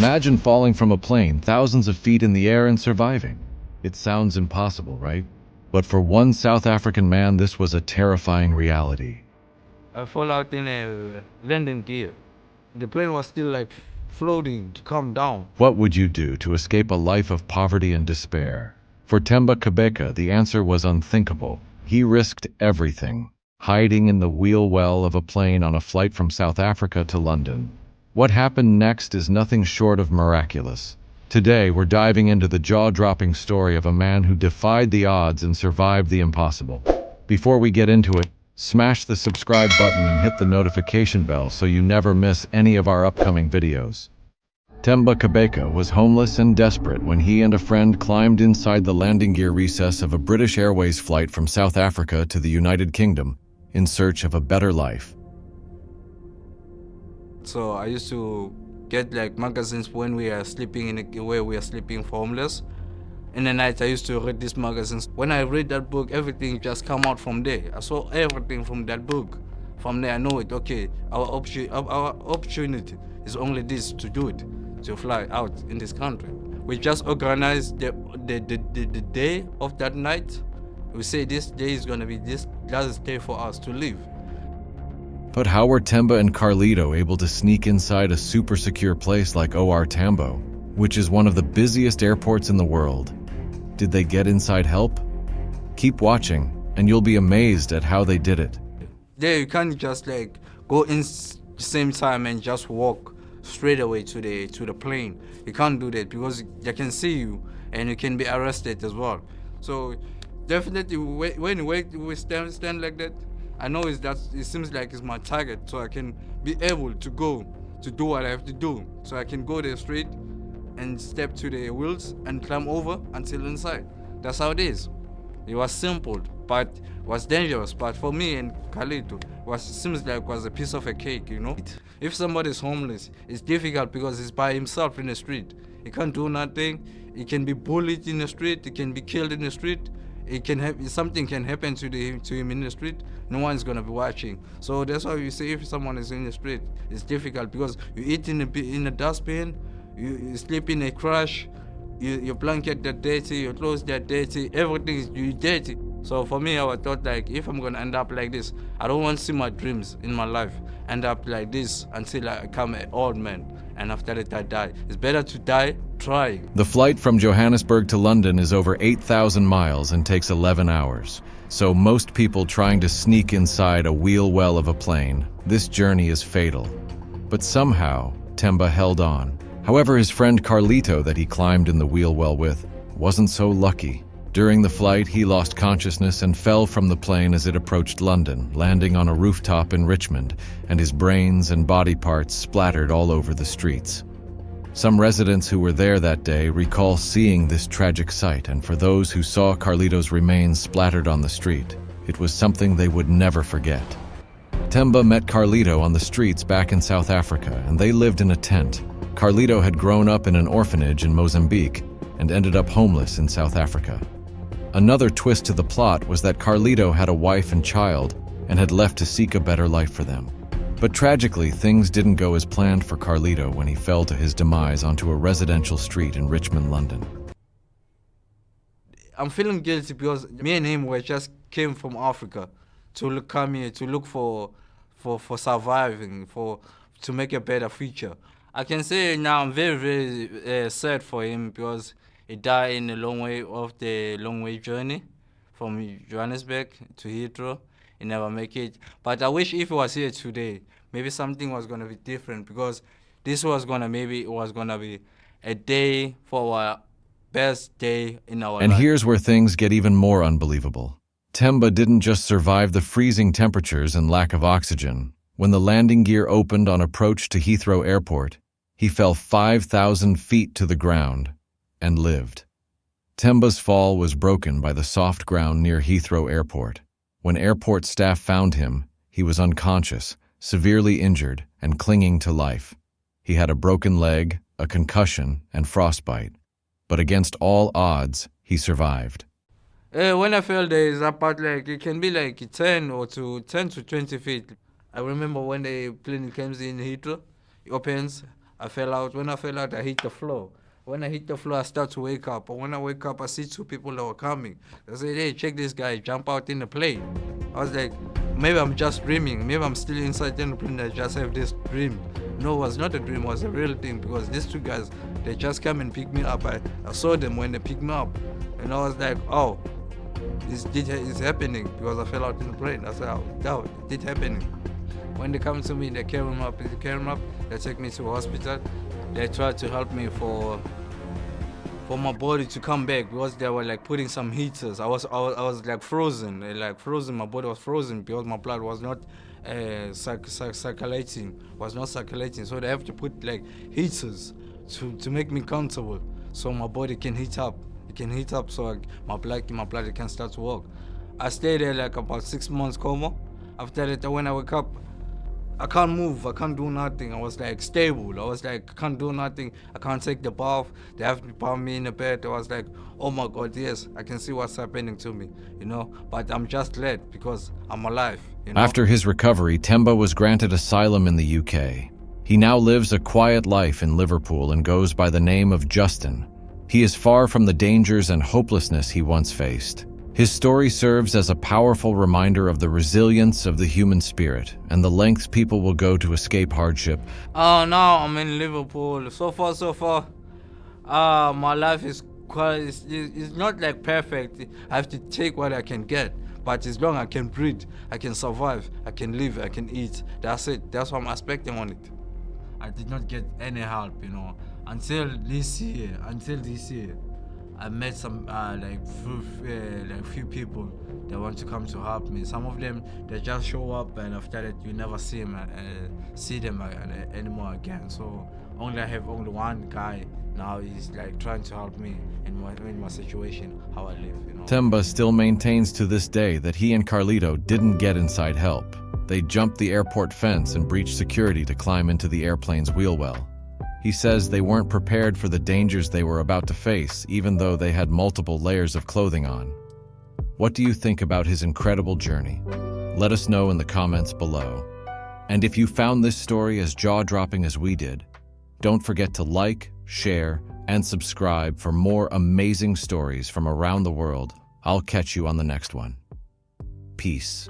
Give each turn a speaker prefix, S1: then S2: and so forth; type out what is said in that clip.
S1: Imagine falling from a plane thousands of feet in the air and surviving. It sounds impossible, right? But for one South African man, this was a terrifying reality.
S2: I fall out in a landing gear. The plane was still like floating to come down.
S1: What would you do to escape a life of poverty and despair? For Themba Kabeka, the answer was unthinkable. He risked everything, hiding in the wheel well of a plane on a flight from South Africa to London. What happened next is nothing short of miraculous. Today, we're diving into the jaw-dropping story of a man who defied the odds and survived the impossible. Before we get into it, smash the subscribe button and hit the notification bell so you never miss any of our upcoming videos. Themba Kabeka was homeless and desperate when he and a friend climbed inside the landing gear recess of a British Airways flight from South Africa to the United Kingdom in search of a better life.
S2: So I used to get like magazines when we are sleeping where we are sleeping for homeless. In the night I used to read these magazines. When I read that book, everything just come out from there. I saw everything from that book. From there I know it, okay, our opportunity is only this, to do it, to fly out in this country. We just organized the day of that night. We say this day is gonna be this last day for us to live.
S1: But how were Themba and Carlito able to sneak inside a super secure place like OR Tambo, which is one of the busiest airports in the world? Did they get inside help? Keep watching, and you'll be amazed at how they did it.
S2: There you can't just like go in the same time and just walk straight away to the plane. You can't do that because they can see you and you can be arrested as well. So definitely when we stand like that, I know it seems like it's my target, so I can be able to go to do what I have to do. So I can go there straight and step to the wheels and climb over until inside. That's how it is. It was simple, but was dangerous. But for me and Khalito, seems like it was a piece of a cake, you know. If somebody is homeless, it's difficult because he's by himself in the street. He can't do nothing. He can be bullied in the street. He can be killed in the street. Something can happen to him in the street. No one's gonna be watching. So that's why you say if someone is in the street, it's difficult because you eat in a dustbin, you sleep in a crash, your blanket that dirty, your clothes that dirty, everything is dirty. So for me, I thought like if I'm gonna end up like this, I don't want to see my dreams in my life end up like this until I become an old man. And after that I die. It's better to die trying.
S1: The flight from Johannesburg to London is over 8,000 miles and takes 11 hours. So most people trying to sneak inside a wheel well of a plane, this journey is fatal. But somehow, Themba held on. However, his friend Carlito that he climbed in the wheel well with wasn't so lucky. During the flight, he lost consciousness and fell from the plane as it approached London, landing on a rooftop in Richmond, and his brains and body parts splattered all over the streets. Some residents who were there that day recall seeing this tragic sight, and for those who saw Carlito's remains splattered on the street, it was something they would never forget. Themba met Carlito on the streets back in South Africa, and they lived in a tent. Carlito had grown up in an orphanage in Mozambique and ended up homeless in South Africa. Another twist to the plot was that Carlito had a wife and child and had left to seek a better life for them. But tragically, things didn't go as planned for Carlito when he fell to his demise onto a residential street in Richmond, London.
S2: I'm feeling guilty because me and him just came from Africa to come here to look for surviving, to make a better future. I can say now I'm very, very sad for him because he died in the long way journey from Johannesburg to Heathrow. He never make it. But I wish if he was here today, maybe something was gonna be different because this was gonna be a day for our best day in our life.
S1: And here's where things get even more unbelievable. Themba didn't just survive the freezing temperatures and lack of oxygen. When the landing gear opened on approach to Heathrow Airport, he fell 5,000 feet to the ground and lived. Themba's fall was broken by the soft ground near Heathrow Airport. When airport staff found him, he was unconscious, severely injured, and clinging to life. He had a broken leg, a concussion, and frostbite. But against all odds, he survived.
S2: When I fell there, it's about like, it can be like 10 to 20 feet. I remember when the plane comes in Heathrow, it opens, I fell out. When I fell out, I hit the floor. When I hit the floor, I start to wake up. But when I wake up, I see two people that were coming. They said, hey, check this guy, jump out in the plane. I was like, maybe I'm just dreaming. Maybe I'm still inside in the plane. I just have this dream. No, it was not a dream. It was a real thing because these two guys, they just come and pick me up. I saw them when they picked me up. And I was like, oh, it's happening because I fell out in the plane. I said, oh, no, it did happening. When they come to me, they carry me up. They take me to a hospital. They try to help me for my body to come back because they were like putting some heaters. I was like frozen, My body was frozen because my blood was not circulating. So they have to put like heaters to make me comfortable, so my body can heat up. It can heat up, so my blood can start to work. I stayed there like about 6 months coma. After that, when I wake up, I can't move, I can't do nothing. I was like stable. I was like, I can't do nothing. I can't take the bath. They have to put me in the bed. I was like, oh my God, yes, I can see what's happening to me, But I'm just glad because I'm alive,
S1: After his recovery, Temba was granted asylum in the UK. He now lives a quiet life in Liverpool and goes by the name of Justin. He is far from the dangers and hopelessness he once faced. His story serves as a powerful reminder of the resilience of the human spirit and the lengths people will go to escape hardship.
S2: Now I'm in Liverpool. So far, my life is it's not like perfect. I have to take what I can get. But as long as I can breathe, I can survive, I can live, I can eat. That's it. That's what I'm expecting on it. I did not get any help, until this year. I met some few people that want to come to help me. Some of them, they just show up, and after that you never see them anymore again. So I have only one guy now. He's like trying to help me in my situation, how I live.
S1: Temba still maintains to this day that he and Carlito didn't get inside help. They jumped the airport fence and breached security to climb into the airplane's wheel well. He says they weren't prepared for the dangers they were about to face, even though they had multiple layers of clothing on. What do you think about his incredible journey? Let us know in the comments below. And if you found this story as jaw-dropping as we did, don't forget to like, share, and subscribe for more amazing stories from around the world. I'll catch you on the next one. Peace.